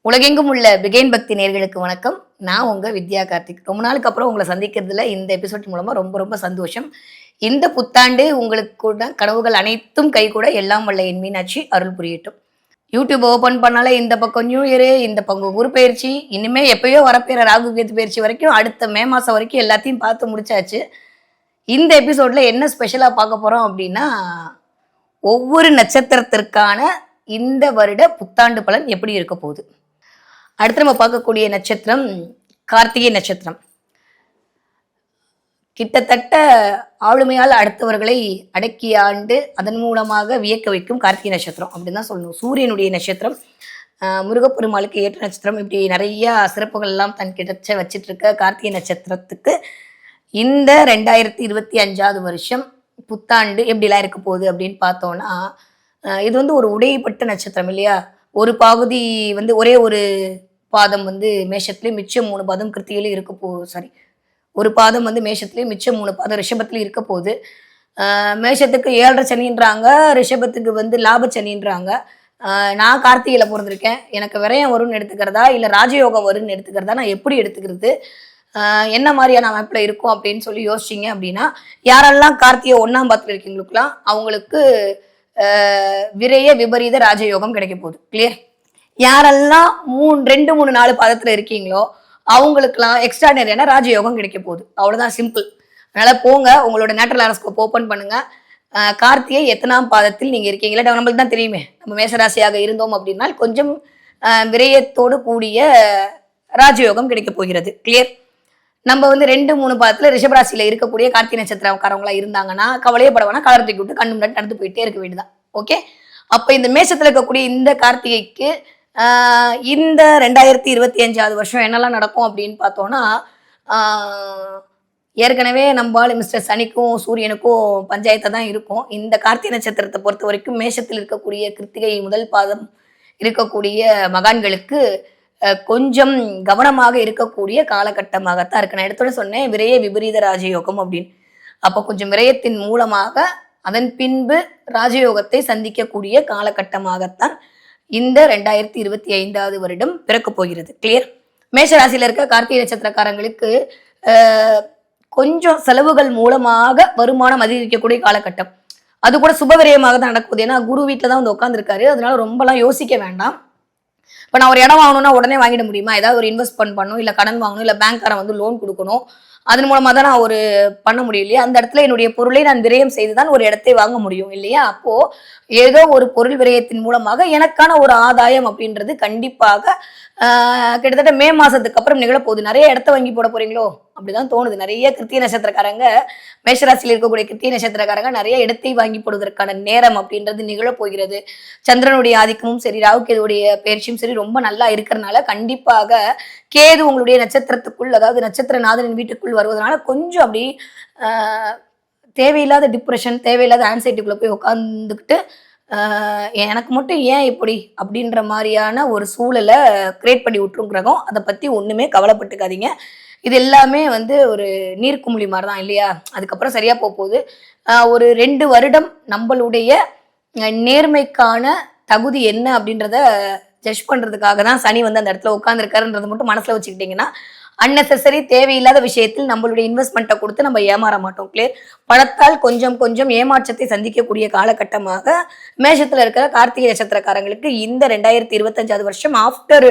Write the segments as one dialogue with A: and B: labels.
A: உலகெங்கும் உள்ள பிகைன் பக்தி நேர்களுக்கு வணக்கம். நான் உங்க வித்யா கார்த்திக். ரொம்ப நாளுக்கு அப்புறம் உங்களை சந்திக்கிறதுல இந்த எபிசோட் மூலமா ரொம்ப ரொம்ப சந்தோஷம். இந்த புத்தாண்டு உங்களுக்கு கூட கனவுகள் அனைத்தும் கைகூட எல்லாம் வல்ல என் மீனாட்சி அருள் புரியட்டும். யூடியூப் ஓபன் பண்ணாலே இந்த பக்கம் நியூ இயரு, இந்த பக்கம் குரு பயிற்சி, இனிமே எப்பயோ வரப்போற ராகு கேது பயிற்சி வரைக்கும் அடுத்த மே மாசம் வரைக்கும் எல்லாத்தையும் பார்த்து முடிச்சாச்சு. இந்த எபிசோட்ல என்ன ஸ்பெஷலா பார்க்க போறோம் அப்படின்னா, ஒவ்வொரு நட்சத்திரத்திற்கான இந்த வருட புத்தாண்டு பலன் எப்படி இருக்க போகுது. அடுத்து நம்ம பார்க்கக்கூடிய நட்சத்திரம் கார்த்திகை நட்சத்திரம். கிட்டத்தட்ட ஆளுமையால் அடுத்தவர்களை அடக்கி ஆண்டு அதன் மூலமாக வியக்க வைக்கும் கார்த்திகை நட்சத்திரம் அப்படின்னு தான் சொல்லணும். சூரியனுடைய நட்சத்திரம், முருகப்பெருமாளுக்கு ஏற்ற நட்சத்திரம், இப்படி நிறைய சிறப்புகள் எல்லாம் தன் கிட்ட வச்சிட்டு இருக்க கார்த்திகை நட்சத்திரத்துக்கு இந்த 2025 வருஷம் புத்தாண்டு எப்படிலாம் இருக்க போகுது அப்படின்னு பார்த்தோம்னா, இது வந்து ஒரு உடைப்பட்ட நட்சத்திரம் இல்லையா. ஒரு பகுதி வந்து ஒரே ஒரு பாதம் வந்து மேஷத்துலேயும் மிச்சம் 3 பாதம் கிருத்திகையிலும் இருக்க சாரி, ஒரு பாதம் வந்து மேஷத்துலேயும் மிச்சம் 3 பாதம் ரிஷபத்துலேயும் இருக்க போகுது. மேஷத்துக்கு 7.5 சனின்றாங்க, ரிஷபத்துக்கு வந்து லாப சனின்றாங்க. நான் கார்த்திகையில் பிறந்திருக்கேன். எனக்கு விரயம் வரும்னு எடுத்துக்கிறதா இல்லை ராஜயோகம் வரும்னு எடுத்துக்கிறதா, நான் எப்படி எடுத்துக்கிறது, என்ன மாதிரியான அமைப்பில் இருக்கும் அப்படின்னு சொல்லி யோசிச்சிங்க அப்படின்னா, யாரெல்லாம் கார்த்திகை 1ஆம் பாதத்தில் இருக்கீங்களுக்குலாம் அவங்களுக்கு விரைய விபரீத ராஜயோகம் கிடைக்க போகுது. கிளியர். யாரெல்லாம் 2, 3, 4 பாதத்துல இருக்கீங்களோ அவங்களுக்குலாம் எக்ஸ்ட்ராடனரியான ராஜயோகம் கிடைக்க போகுது. அவ்வளவுதான், சிம்பிள். அதனால போங்க, உங்களோட நேச்சுரல் ஹாரோஸ்கோப் ஓப்பன் பண்ணுங்க. கார்த்திகை எத்தனாம் பாதத்தில் நீங்க இருக்கீங்களா, நம்மளுக்கு தான் தெரியுமே. நம்ம மேசராசியாக இருந்தோம் அப்படின்னா கொஞ்சம் விரயத்தோடு கூடிய ராஜயோகம் கிடைக்க போகிறது. கிளியர். நம்ம வந்து 2, 3 பாதத்துல ரிஷபராசியில இருக்கக்கூடிய கார்த்திகை நட்சத்திரக்காரங்களா இருந்தாங்கன்னா கவலையே படவானா, கலர் தூக்கி விட்டு கண்ணு முன்னாடி நடந்து போயிட்டே இருக்க வேண்டியதான். ஓகே. அப்ப இந்த மேஷத்துல இருக்கக்கூடிய இந்த கார்த்திகைக்கு இந்த 2025 வருஷம் என்னெல்லாம் நடக்கும் அப்படின்னு பார்த்தோம்னா, ஏற்கனவே நம்மளால மிஸ்டர் சனிக்கும் சூரியனுக்கும் பஞ்சாயத்தை தான் இருக்கும். இந்த கார்த்திகை நட்சத்திரத்தை பொறுத்த வரைக்கும் மேஷத்தில் இருக்கக்கூடிய கிருத்திகை முதல் பாதம் இருக்கக்கூடிய மகான்களுக்கு கொஞ்சம் கவனமாக இருக்கக்கூடிய காலகட்டமாகத்தான் இருக்கு. நான் எடுத்தோட சொன்னேன் விரைய விபரீத ராஜயோகம் அப்படின்னு. அப்போ கொஞ்சம் விரயத்தின் மூலமாக அதன் பின்பு ராஜயோகத்தை சந்திக்கக்கூடிய காலகட்டமாகத்தான் இந்த 2025 வருடம் பிறக்க போகிறது. கிளியர். மேஷராசியில இருக்க கார்த்திகை நட்சத்திரக்காரங்களுக்கு கொஞ்சம் செலவுகள் மூலமாக வருமானம் அதிகரிக்கக்கூடிய காலகட்டம். அது கூட சுபவிரயமாக தான் நடக்குது. ஏன்னா குரு வீட்டில் தான் வந்து உட்காந்துருக்காரு. அதனால ரொம்பலாம் யோசிக்க வேண்டாம். இப்போ நான் ஒரு இடம் வாங்கணும்னா உடனே வாங்கிட முடியுமா? ஏதாவது ஒரு இன்வெஸ்ட்மெண்ட் பண்ணணும், இல்லை கடன் வாங்கணும், இல்லை பேங்க்காரன் வந்து லோன் கொடுக்கணும். அதன் மூலமா தான் நான் ஒரு பண்ண முடியும் இல்லையா. அந்த இடத்துல என்னுடைய பொருளை நான் விரயம் செய்துதான் ஒரு இடத்தை வாங்க முடியும் இல்லையா. அப்போ ஏதோ ஒரு பொருள் விரயத்தின் மூலமாக எனக்கான ஒரு ஆதாயம் அப்படின்றது கண்டிப்பாக கிட்டத்தட்ட மே மாசத்துக்கு அப்புறம் நிகழப்போகுது. நிறைய இடத்த வாங்கி போட போறீங்களோ அப்படிதான் தோணுது. நிறைய கிருத்திகை நட்சத்திரக்காரங்க, மேஷராசியில் இருக்கக்கூடிய கிருத்திகை நட்சத்திரக்காரங்க நிறைய இடத்தை வாங்கி போடுவதற்கான நேரம் அப்படின்றது நிகழப்போகிறது. சந்திரனுடைய ஆதிக்கமும் சரி, ராகு கேதுவுடைய பயிற்சியும் சரி ரொம்ப நல்லா இருக்கிறதுனால கண்டிப்பாக கேது உங்களுடைய நட்சத்திரத்துக்குள், அதாவது நட்சத்திரநாதனின் வீட்டுக்குள் வருவதனால கொஞ்சம் அப்படி தேவையில்லாத டிப்ரெஷன், தேவையில்லாத ஆன்சைட்டிக்குள்ள போய் உட்காந்துக்கிட்டு எனக்கு மட்டும் ஏன் இப்படி அப்படின்ற மாதிரியான ஒரு சூழலை கிரியேட் பண்ணி விட்டுரும் கிரகம். அதை பற்றி ஒன்றுமே கவலைப்பட்டுக்காதீங்க. இது எல்லாமே வந்து ஒரு நீர்க்குமிழி மாதிரி தான் இல்லையா. அதுக்கப்புறம் சரியாக போகுது. ஒரு 2 வருடம் நம்மளுடைய நேர்மைக்கான தகுதி என்ன அப்படின்றத ஜட்ஜ் பண்ணுறதுக்காக தான் சனி வந்து அந்த இடத்துல உட்காந்துருக்காருன்றதை மட்டும் மனசில் வச்சுக்கிட்டிங்கன்னா அன்னெசரி தேவையில்லாத விஷயத்தில் நம்மளுடைய இன்வெஸ்ட்மெண்ட்டை கொடுத்து நம்ம ஏமாற மாட்டோம். கிளியர். பணத்தால் கொஞ்சம் கொஞ்சம் ஏமாற்றத்தை சந்திக்கக்கூடிய காலகட்டமாக மேஷத்தில் இருக்கிற கார்த்திகை நட்சத்திரக்காரங்களுக்கு இந்த 2025 வருஷம் ஆஃப்டர்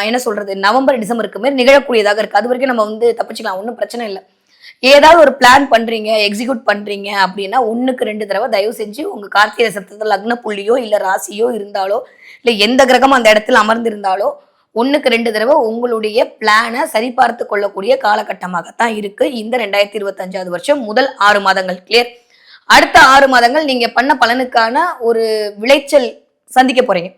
A: என்ன சொல்றது, நவம்பர் டிசம்பருக்கு மேல் நிகழக்கூடியதாக இருக்கு. அது வரைக்கும் நம்ம வந்து தப்பிச்சுக்கலாம், ஒன்றும் பிரச்சனை இல்லை. ஏதாவது ஒரு பிளான் பண்றீங்க, எக்ஸிக்யூட் பண்றீங்க அப்படின்னா 1க்கு 2 தடவை தயவு செஞ்சு உங்க கார்த்திகை நட்சத்திரத்தில் லக்ன புள்ளியோ இல்லை ராசியோ இருந்தாலோ இல்லை எந்த கிரகமும் அந்த இடத்துல அமர்ந்திருந்தாலோ 1க்கு 2 தடவை உங்களுடைய பிளானை சரிபார்த்து கொள்ளக்கூடிய காலகட்டமாகத்தான் இருக்கு இந்த 2025 வருஷம் முதல் 6 மாதங்கள். கிளியர். அடுத்த 6 மாதங்கள் நீங்க பண்ண பலனுக்கான ஒரு விளைச்சல் சந்திக்க போறீங்க.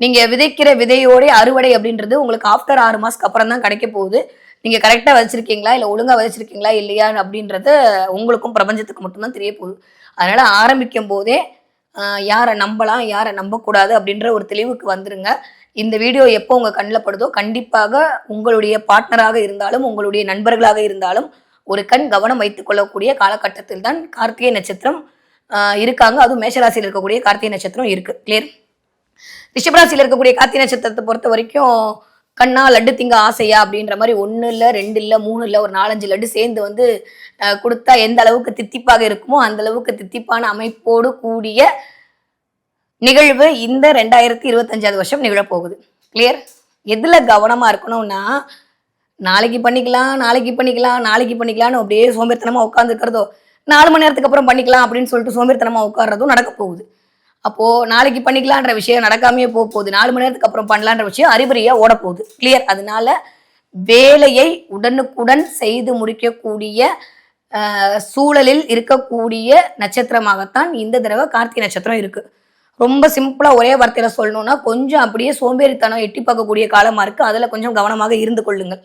A: நீங்க விதைக்கிற விதையோட அறுவடை அப்படின்றது உங்களுக்கு ஆஃப்டர் 6 மாசத்துக்கு அப்புறம் தான் கிடைக்க போகுது. நீங்க கரெக்டா விதைச்சிருக்கீங்களா இல்லை ஒழுங்கா விதைச்சிருக்கீங்களா இல்லையா அப்படின்றத உங்களுக்கும் பிரபஞ்சத்துக்கு மட்டும்தான் தெரிய போகுது. அதனால ஆரம்பிக்கும் போதே யாரை நம்பலாம், யாரை நம்பக்கூடாது அப்படின்ற ஒரு தெளிவுக்கு வந்துருங்க. இந்த வீடியோ எப்போ உங்க கண்ணில் படுதோ கண்டிப்பாக உங்களுடைய பார்ட்னராக இருந்தாலும் உங்களுடைய நண்பர்களாக இருந்தாலும் ஒரு கண் கவனம் வைத்துக் கொள்ளக்கூடிய காலகட்டத்தில் தான் கார்த்திகை நட்சத்திரம் இருக்காங்க. அதுவும் மேஷராசியில் இருக்கக்கூடிய கார்த்திகை நட்சத்திரம் இருக்கு. கிளியர். ரிஷபராசியில் இருக்கக்கூடிய கார்த்திகை நட்சத்திரத்தை பொறுத்த வரைக்கும் கண்ணா லட்டு திங்க ஆசையா அப்படின்ற மாதிரி 1 இல்லை 2 இல்லை 3 இல்லை ஒரு 4-5 லட்டு சேர்ந்து வந்து கொடுத்தா எந்த அளவுக்கு தித்திப்பாக இருக்குமோ அந்த அளவுக்கு தித்திப்பான அமைப்போடு கூடிய நிகழ்வு இந்த 2025 வருஷம் நிகழப்போகுது. கிளியர்? எதுல கவனமா இருக்கணும்னா, நாளைக்கு பண்ணிக்கலாம் நாளைக்கு பண்ணிக்கலாம் நாளைக்கு பண்ணிக்கலாம்னு அப்படியே சோம்பேறித்தனமா உட்காந்துருக்கிறதோ 4 மணி நேரத்துக்கு அப்புறம் பண்ணிக்கலாம் அப்படின்னு சொல்லிட்டு சோம்பேறித்தனமா உட்கார்றதும் நடக்க போகுது. அப்போ நாளைக்கு பண்ணிக்கலான்ற விஷயம் நடக்காமையே போகுது. 4 மணி நேரத்துக்கு அப்புறம் பண்ணலான்ற விஷயம் அறிபறியா ஓட போகுது. கிளியர்? அதனால வேலையை உடனுக்குடன் செய்து முடிக்கக்கூடிய சூழலில் இருக்கக்கூடிய நட்சத்திரமாகத்தான் இந்த தடவை கார்த்திகை நட்சத்திரம் இருக்கு. ரொம்ப சிம்பிளா ஒரே வார்த்தையில சொல்லணும்னா, கொஞ்சம் அப்படியே சோம்பேறித்தனம் எட்டி பார்க்கக்கூடிய காலமா இருக்கு. அதுல கொஞ்சம் கவனமாக இருந்து கொள்ளுங்கள்.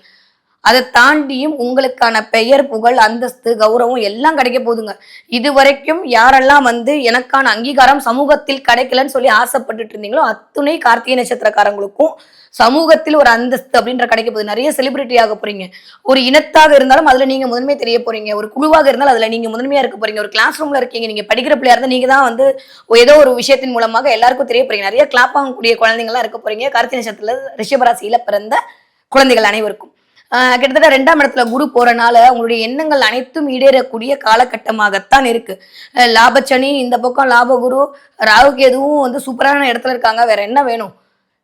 A: அதை தாண்டியும் உங்களுக்கான பெயர், புகழ், அந்தஸ்து, கௌரவம் எல்லாம் கிடைக்க போகுதுங்க. இது வரைக்கும் யாரெல்லாம் வந்து எனக்கான அங்கீகாரம் சமூகத்தில் கிடைக்கலன்னு சொல்லி ஆசைப்பட்டுட்டு இருந்தீங்களோ அத்துணை கார்த்திகை நட்சத்திரக்காரங்களுக்கும் சமூகத்தில் ஒரு அந்தஸ்து அப்படின்ற கிடைக்க போகுது. நிறைய செலிபிரிட்டி ஆக போறீங்க. ஒரு இனத்தாக இருந்தாலும் அதுல நீங்க முதன்மை தெரிய போறீங்க. ஒரு குழுவாக இருந்தாலும் அதுல நீங்க முதன்மையா இருக்க போறீங்க. ஒரு கிளாஸ் ரூம்ல இருக்கீங்க, நீங்க படிக்கிற பிள்ளையா இருந்தா நீங்க தான் வந்து ஏதோ ஒரு விஷயத்தின் மூலமாக எல்லாருக்கும் தெரிய போறீங்க. நிறைய கிளாப் ஆகக்கூடிய குழந்தைங்களாம் இருக்க போறீங்க. கார்த்திகை நட்சத்திரத்துல ரிஷபராசியில பிறந்த குழந்தைகள் அனைவருக்கும் கிட்டத்தட்ட 2ஆம் இடத்துல குரு போறனால உங்களுடைய எண்ணங்கள் அனைத்தும் ஈடேறக்கூடிய காலகட்டமாகத்தான் இருக்கு. லாபச்சனி இந்த பக்கம் லாபகுரு, ராகுக்கு எதுவும் வந்து சூப்பரான இடத்துல இருக்காங்க. வேற என்ன வேணும்?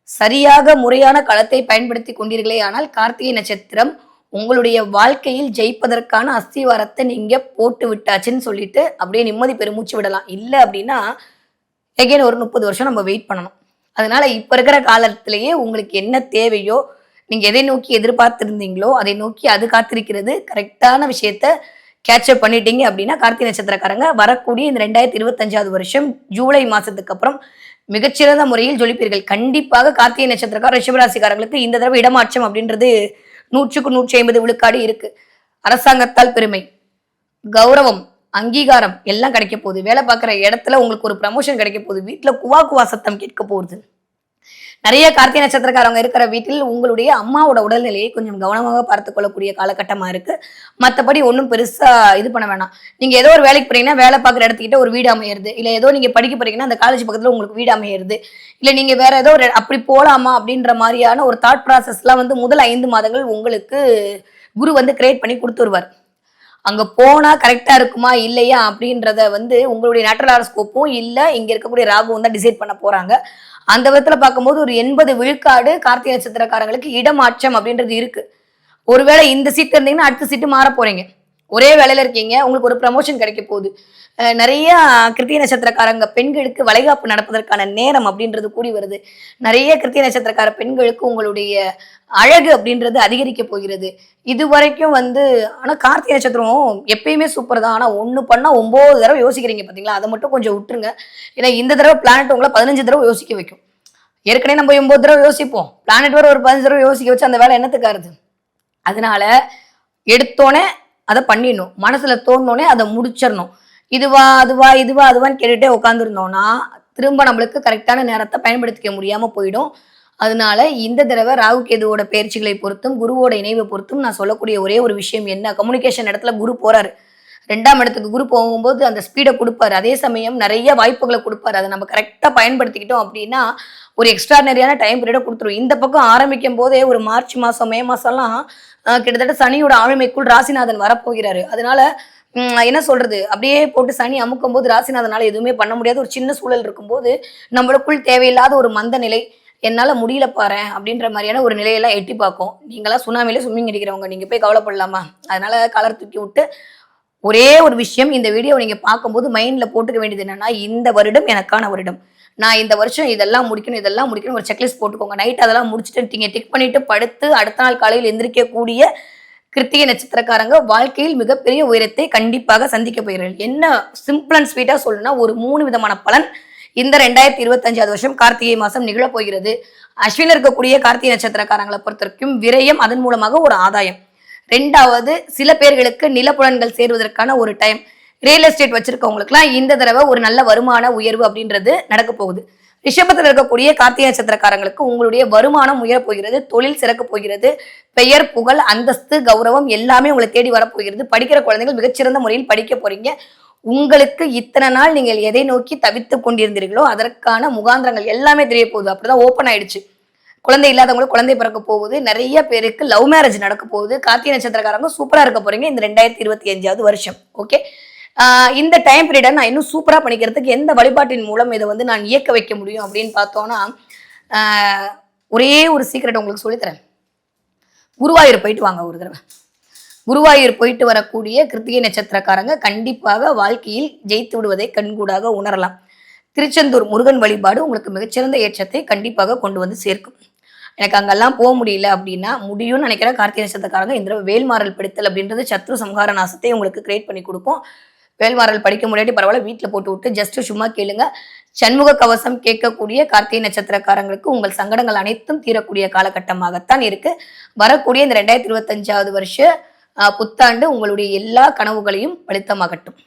A: சரியாக முறையான களத்தை பயன்படுத்தி கொண்டீர்களே ஆனால் கார்த்திகை நட்சத்திரம் உங்களுடைய வாழ்க்கையில் ஜெயிப்பதற்கான அஸ்திவாரத்தை நீங்க போட்டு விட்டாச்சுன்னு சொல்லிட்டு அப்படியே நிம்மதி பெருமூச்சு விடலாம். இல்லை அப்படின்னா எகைன் ஒரு 30 வருஷம் நம்ம வெயிட் பண்ணணும். அதனால இப்ப இருக்கிற காலத்திலேயே உங்களுக்கு என்ன தேவையோ, நீங்க எதை நோக்கி எதிர்பார்த்திருந்தீங்களோ அதை நோக்கி அது காத்திருக்கிறது. கரெக்டான விஷயத்த கேட்சப் பண்ணிட்டீங்க அப்படின்னா கார்த்திகை நட்சத்திரக்காரங்க வரக்கூடிய இந்த 2025 வருஷம் ஜூலை மாசத்துக்கு அப்புறம் மிகச்சிறந்த முறையில் ஜொலிப்பீர்கள். கண்டிப்பாக கார்த்திகை நட்சத்திரக்கார ரிஷபராசிக்காரங்களுக்கு இந்த தடவை இடமாற்றம் அப்படின்றது 100க்கு 150 விழுக்காடு இருக்கு. அரசாங்கத்தால் பெருமை, கௌரவம், அங்கீகாரம் எல்லாம் கிடைக்க போகுது. வேலை பார்க்குற இடத்துல உங்களுக்கு ஒரு ப்ரமோஷன் கிடைக்க போகுது. வீட்டுல குவா குவா சத்தம் கேட்க போகுது. நிறைய கார்த்திகை நட்சத்திரக்காரங்க இருக்கிற வீட்டில் உங்களுடைய அம்மாவோட உடல்நிலையை கொஞ்சம் கவனமாக பார்த்து கொள்ளக்கூடிய காலகட்டமா இருக்கு. மற்றபடி ஒன்றும் பெருசா இது பண்ண வேணாம். நீங்க ஏதோ ஒரு வேலைக்கு போறீங்கன்னா வேலை பார்க்குற இடத்துக்கிட்ட ஒரு வீடு அமையிறது, இல்லை ஏதோ நீங்க படிக்க போறீங்கன்னா அந்த காலேஜ் பக்கத்துல உங்களுக்கு வீடு அமையிறது, இல்லை நீங்க வேற ஏதோ ஒரு அப்படி போலாமா அப்படின்ற மாதிரியான ஒரு தாட் ப்ராசஸ்லாம் வந்து முதல் 5 மாதங்கள் உங்களுக்கு குரு வந்து கிரியேட் பண்ணி கொடுத்துருவார். அங்க போனா கரெக்டா இருக்குமா இல்லையா அப்படின்றத வந்து உங்களுடைய நேச்சுரல் ஹாரோஸ்கோப்பும் இல்லை இங்க இருக்கக்கூடிய ராகுவும் தான் டிசைட் பண்ண போறாங்க. அந்த விதத்துல பார்க்கும்போது ஒரு 80 விழுக்காடு கார்த்திகை நட்சத்திரக்காரங்களுக்கு இடமாற்றம் அப்படின்றது இருக்கு. ஒருவேளை இந்த சீட் இருந்தீங்கன்னா அடுத்த சீட்டு மாற போறீங்க. ஒரே வேலையில இருக்கீங்க, உங்களுக்கு ஒரு ப்ரமோஷன் கிடைக்க போகுது. நிறைய கிருத்திகை நட்சத்திரக்காரங்க பெண்களுக்கு வளைகாப்பு நடப்பதற்கான நேரம் அப்படின்றது கூடி வருது. நிறைய கிருத்திகை நட்சத்திரக்கார பெண்களுக்கு உங்களுடைய அழகு அப்படின்றது அதிகரிக்க போகிறது. இது வரைக்கும் வந்து ஆனா கார்த்திகை நட்சத்திரம் எப்பயுமே சூப்பர் தான். ஆனா 1 பண்ணா 9 தடவை யோசிக்கிறீங்க பாத்தீங்களா, அதை மட்டும் கொஞ்சம் விட்டுருங்க. ஏன்னா இந்த தடவை பிளானட் உங்களை 15 தடவை யோசிக்க வைக்கும். ஏற்கனவே நம்ம 9 தடவை யோசிப்போம், பிளானட் வர ஒரு 15 தடவை யோசிக்க வச்சு அந்த வேலை என்னத்துக்காருது? அதனால எடுத்தோடனே அதை பண்ணிடணும். மனசுல தோணுனோடனே அதை முடிச்சிடணும். இதுவா அதுவா இதுவா அதுவான்னு கேட்டுட்டே உட்காந்துருந்தோம்னா திரும்ப நம்மளுக்கு கரெக்டான நேரத்தை பயன்படுத்திக்க முடியாம போயிடும். அதனால இந்த தடவை ராகு கேதுவோட பயிற்சிகளை பொறுத்தும் குருவோட இணைவை பொறுத்தும் நான் சொல்லக்கூடிய ஒரே ஒரு விஷயம் என்ன, கம்யூனிகேஷன் இடத்துல குரு போறாரு. 2ஆம் இடத்துக்கு குரு போகும்போது அந்த ஸ்பீடை கொடுப்பாரு. அதே சமயம் நிறைய வாய்ப்புகளை கொடுப்பாரு. அதை நம்ம கரெக்டாக பயன்படுத்திக்கிட்டோம் அப்படின்னா ஒரு எக்ஸ்ட்ரானரியான டைம் பீரியடை கொடுத்துரும். இந்த பக்கம் ஆரம்பிக்கும் போதே ஒரு மார்ச் மாசம் மே மாசம்லாம் கிட்டத்தட்ட சனியோட ஆளுமைக்குள் ராசிநாதன் வரப்போகிறாரு. அதனால என்ன சொல்றது, அப்படியே போட்டு சனி அமுக்கும் போது ராசிநாதனால எதுவுமே பண்ண முடியாத ஒரு சின்ன சூழல் இருக்கும்போது நம்மளுக்குள் தேவையில்லாத ஒரு மந்த நிலை, என்னால முடியல பாரு அப்படின்ற மாதிரியான ஒரு நிலையெல்லாம் எட்டி பார்க்கும். நீங்களாம் சுனாமிலே ஸ்விம்மிங் அடிக்கிறவங்க, நீங்க போய் கவலைப்படலாமா? அதனால காலர் தூக்கி விட்டு ஒரே ஒரு விஷயம், இந்த வீடியோ நீங்க பார்க்கும்போது மைண்ட்ல போட்டுக்க வேண்டியது என்னன்னா, இந்த வருடம் எனக்கான வருடம். நான் இந்த வருஷம் இதெல்லாம் முடிக்கணும் ஒரு செக்லிஸ்ட் போட்டுக்கோங்க. நைட் அதெல்லாம் முடிச்சுட்டு நீங்க டிக் பண்ணிட்டு படுத்து அடுத்த நாள் காலையில் எந்திரிக்கக்கூடிய கிருத்திகை நட்சத்திரக்காரங்க வாழ்க்கையில் மிகப்பெரிய உயரத்தை கண்டிப்பாக சந்திக்க போகிறீர்கள். என்ன சிம்பிள் அண்ட் ஸ்வீட்டா சொல்லணும்னா ஒரு 3 விதமான பலன் இந்த 2025 வருஷம் கார்த்திகை மாசம் நிகழ போகிறது. அஸ்வின் இருக்கக்கூடிய கார்த்திகை நட்சத்திரக்காரங்களை பொறுத்த வரைக்கும் விரயம், அதன் மூலமாக ஒரு ஆதாயம். 2வது சில பேர்களுக்கு நிலப்புலன்கள் சேருவதற்கான ஒரு டைம். ரியல் எஸ்டேட் வச்சிருக்கவங்களுக்குலாம் இந்த தடவை ஒரு நல்ல வருமான உயர்வு அப்படின்றது நடக்க போகுது. ரிஷபத்தில் இருக்கக்கூடிய கார்த்திகை நட்சத்திரக்காரங்களுக்கு உங்களுடைய வருமானம் உயர போகிறது, தொழில் சிறக்க போகிறது, பெயர், புகழ், அந்தஸ்து, கௌரவம் எல்லாமே உங்களை தேடி வரப்போகிறது. படிக்கிற குழந்தைகள் மிகச்சிறந்த முறையில் படிக்க போறீங்க. உங்களுக்கு இத்தனை நாள் நீங்கள் எதை நோக்கி தவித்துக் கொண்டிருந்தீர்களோ அதற்கான முகாந்திரங்கள் எல்லாமே தெரிய போகுது. அப்படிதான் ஓப்பன் ஆயிடுச்சு. குழந்தை இல்லாதவங்களுக்கு குழந்தை பிறக்க போகுது. நிறைய பேருக்கு லவ் மேரேஜ் நடக்க போகுது. கார்த்திகை நட்சத்திரக்காரங்க சூப்பரா இருக்க போறீங்க இந்த 2025வது வருஷம். ஓகே. இந்த டைம் பீரியட நான் இன்னும் சூப்பரா பண்ணிக்கிறதுக்கு எந்த வழிபாட்டின் மூலம் இதை வந்து நான் இயக்க வைக்க முடியும் அப்படின்னு பார்த்தோம்னா, ஒரே ஒரு சீக்கிரட் உங்களுக்கு சொல்லித்தரேன். குருவாயூர் போயிட்டு வாங்க ஒரு தடவை. குருவாயூர் போயிட்டு வரக்கூடிய கிருத்திகை நட்சத்திரக்காரங்க கண்டிப்பாக வாழ்க்கையில் ஜெயித்து விடுவதை கண்கூடாக உணரலாம். திருச்செந்தூர் முருகன் வழிபாடு உங்களுக்கு மிகச்சிறந்த ஏற்றத்தை கண்டிப்பாக கொண்டு வந்து சேர்க்கும். எனக்கு அங்கெல்லாம் போக முடியல அப்படின்னா முடியும்னு நினைக்கிற கார்த்திகை நட்சத்திரக்காரங்க இந்த வேல்மாறல் படித்தல் அப்படின்றது சத்ரு சம்ஹார நாசத்தை உங்களுக்கு கிரியேட் பண்ணி கொடுக்கும். வேல்மாறல் படிக்க முடியாட்டி பரவாயில்ல, வீட்டில் போட்டு விட்டு ஜஸ்ட் சும்மா கேளுங்க. சண்முக கவசம் கேட்கக்கூடிய கார்த்திகை நட்சத்திரக்காரங்களுக்கு உங்கள் சங்கடங்கள் அனைத்தும் தீரக்கூடிய காலகட்டமாகத்தான் இருக்கு. வரக்கூடிய இந்த 2025வது வருஷ புத்தாண்டு உங்களுடைய எல்லா கனவுகளையும் பலித்தமாகட்டும்.